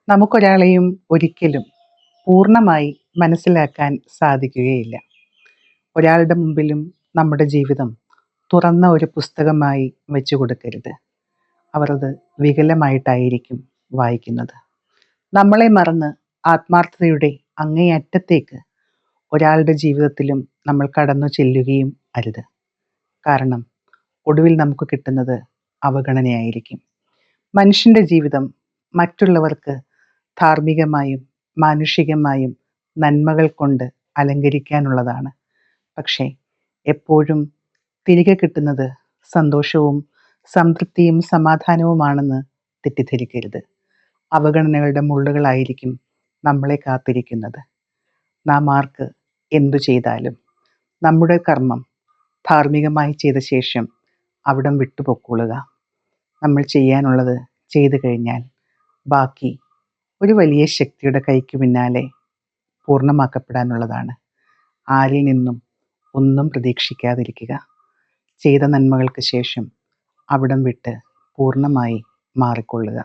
നമുക്കൊരാളെയും ഒരിക്കലും പൂർണ്ണമായി മനസ്സിലാക്കാൻ സാധിക്കുകയില്ല. ഒരാളുടെ മുമ്പിലും നമ്മുടെ ജീവിതം തുറന്ന ഒരു പുസ്തകമായി വെച്ചു കൊടുക്കരുത്. അവർ അത് വികലമായിട്ടായിരിക്കും വായിക്കുന്നത്. നമ്മളെ മറന്ന് ആത്മാർത്ഥതയുടെ അങ്ങേയറ്റത്തേക്ക് ഒരാളുടെ ജീവിതത്തിലും നമ്മൾ കടന്നു ചെല്ലുകയും അരുത്. കാരണം ഒടുവിൽ നമുക്ക് കിട്ടുന്നത് അവഗണനയായിരിക്കും. മനുഷ്യൻ്റെ ജീവിതം മറ്റുള്ളവർക്ക് ധാർമ്മികമായും മാനുഷികമായും നന്മകൾ കൊണ്ട് അലങ്കരിക്കാനുള്ളതാണ്. പക്ഷേ എപ്പോഴും തിരികെ കിട്ടുന്നത് സന്തോഷവും സംതൃപ്തിയും സമാധാനവുമാണെന്ന് തെറ്റിദ്ധരിക്കരുത്. അവഗണനകളുടെ മുള്ളുകളായിരിക്കും നമ്മളെ കാത്തിരിക്കുന്നത്. നാം ആർക്ക് എന്തു ചെയ്താലും നമ്മുടെ കർമ്മം ധാർമ്മികമായി ചെയ്ത ശേഷം അവിടം വിട്ടുപൊക്കൊള്ളുക. നമ്മൾ ചെയ്യാനുള്ളത് ചെയ്തു കഴിഞ്ഞാൽ ബാക്കി ഒരു വലിയ ശക്തിയുടെ കൈക്ക് പിന്നാലെ പൂർണ്ണമാക്കപ്പെടാനുള്ളതാണ്. ആരിൽ നിന്നും ഒന്നും പ്രതീക്ഷിക്കാതിരിക്കുക. ചെയ്ത നന്മകൾക്ക് ശേഷം അവിടം വിട്ട് പൂർണ്ണമായി മാറിക്കൊള്ളുക.